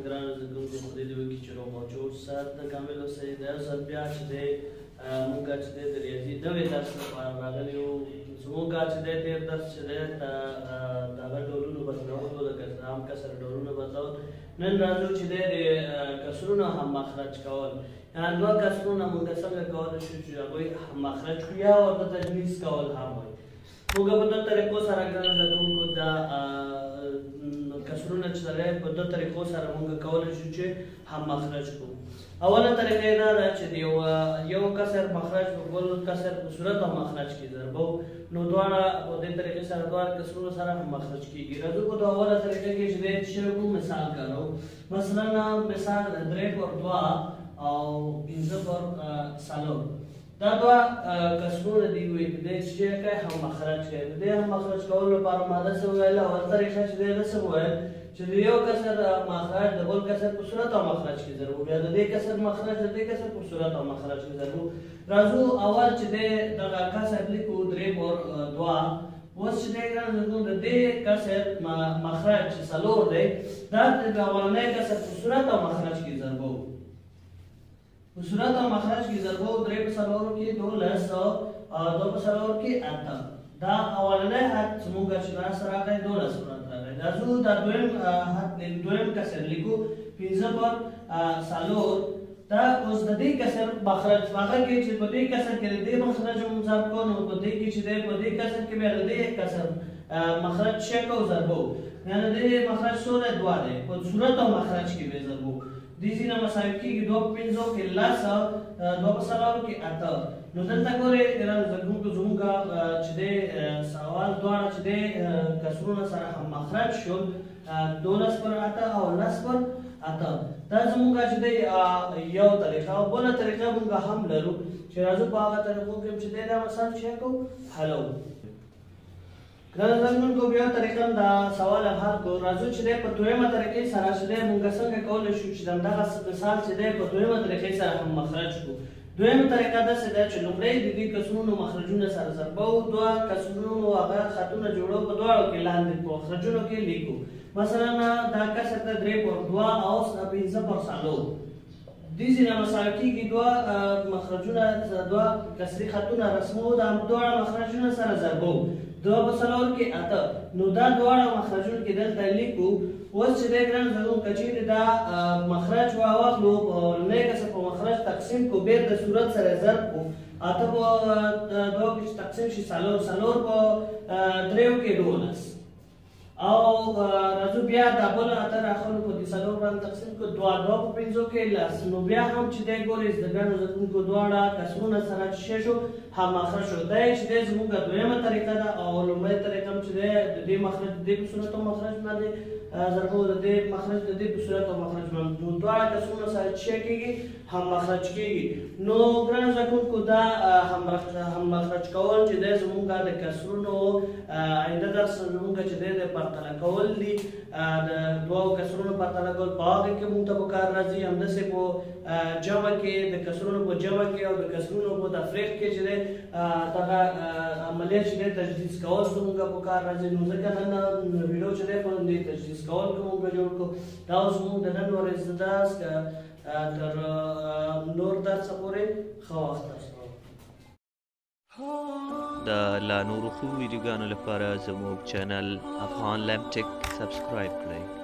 ګرانو زده کوونکو خدای دې وکړي چې روغ او جوړ سات د کامل اوسئ. دا یو ځل بیا چې دی موږ چې دی د ریاضي نوی درس لپاره راغلي یو. زموږ چې دی تېر درس چې دی د هغه ډولونو بدلولو د عام کسر ډولونو بدلول. نن راځو چې دی د کسرونو هم مخرج کول، یعنې دوه کسرونه موږ څنګه کولی شو چې هغوی هم مخرج کړو یا ورته تجویز کول هم وایي. موږ په دوه طریقو سره ګرانو زده کوونکو دا کسرونه چې دی په دوه طریقو سره موږ کولی شو چې هم مخرج کړو. اوله طریقه یې دا ده چې د یو کسر مخرج په بل کسر په صورت او مخرج کې ضربو، نو دواړه په دې طریقې سره دواړه کسرونه سره هم مخرج کېږي. راځو په اوله طریقه کې چې دی شروع مثال کارو. مثلا مثال 3 پر 2 او 5 پر 4 دا دوه کسرونه دي وي د چې کوي هم مخرج کوي. د هم مخرج کولو لپاره ماده څه ویل او طریقه چې دی څه ویل چې د یو کسر مخرج د بل کسر په صورت او مخرج کې ضربو، بیا د دې کسر مخرج د دې کسر په صورت او مخرج کې ضربو. راځو اول چې دی دغه کسر لیکو 3 پر 2. اوس چې دی ګرانو د دې کسر مخرج چې 4 دی دا د اولنۍ کسر په صورت او مخرج کې ضربو. په صورت او مخرج کې ضربو 3 په 4 کې 12 او 2 په 4 کې 8. دا اولنۍ حد زموږ چې دا سره راغی 12 صورت راغی. راځو دا دویم کسر لیکو 15 پر 4. دا اوس د دې کسر مخرج هغه کې چې په دې کسر کې د دې مخرج هم ضرب کو، نو په دې کې چې دی په دې کسر کې بیا د دې کسر مخرج څه کو ضربو، یعنې د دې مخرج څو دی 2 دی، په صورت او مخرج کې به ضربو. دې ځینه مساوي کېږي 2 په 5 کې 10 2 په 4 کې 8. نو دلته ګورئ ګرانو زده کوونکو زموږ چې دی سوال دواړه چې دی کسرونه سره هم مخرج شول 12 پر 8 او 10 پر 8. دا زموږ چې دی یو طریقه. او بله طریقه موږ هم لرو چې راځو په هغه طریقو کې چې دی دا مثال څه کوو حلو. ګرانو زده کوونکو بیا طریقه دا سوال حل کړو. راځو چې دی په دویمه طریقې سره چې دی موږ څنګه کولی شو چې دغه مثال چې دی په دویمه طریقې سره هم مخرج کړو. دویمه طریقه داسې ده چې لومړی د دې کسرونو مخرجونه سره ضربو، دوه کسرونو هغه خطونه جوړو، په دواړو کې لاندې په مخرجونو کې لیکو. مثلا دا کسر ده 3 پر 2 او 15 پر 4. دې ځینه مساوي کېږي دوه مخرجونه دوه کسري خطونه رسمو، دا دواړه مخرجونه سره ضربو 2 په 4 کې 8. نو دا دواړه مخرجونه کې دلته لیکو. اوس چې دی ګرانو زده کوونکو که چېرې دا مخرج واخلو په لومړی کسر په مخرج تقسیم کړو، بیا د صورت سره ضرب کړو، 8 په 2 کې تقسیم شي 4 په 3 کې 12. او راځو بیا دا بله 8 راخلو په دې 4 باندې تقسیم کړو 2 په 5 کې 10. نو بیا هم چې دی ګورئ زده ګانو زده کوونکو دواړه کسرونه سره چې شو هم مخرج شو. دا چې دی زموږ دویمه طریقه ده. او لومړۍ طریقه هم چې دی د دې مخرج د دې په صورت او مخرج باندې ضربو، د دې مخرج د دې په صورت او مخرج باندې، نو دواړه کسرونه سره څه کېږي هم مخرج کېږي. نو ګرانو زده کوونکو دا هم مخرج کول چې دی زموږ د کسرونو آینده درس زموږ چې دی د پرتله کول دي، د دوو کسرونو پرتله کول په هغه کې موږ ته په کار راځي. همداسې په جمع کې د کسرونو په جمع کې او د کسرونو په تفریق کې چې دی دغه عملیه چې دی تجدید کول زموږ په کار راځي. نو ځکه نن ویډیو چې دی په دې تجدید کول کې موږ جوړ کړو. دا اوس موږ د نن ورځې درس تر نور درسه پورې ښه وخت تاسو د لا نورو ښو ویډیوګانو لپاره زموږ چینل افغان لمټیک سبسکرایب کړئ.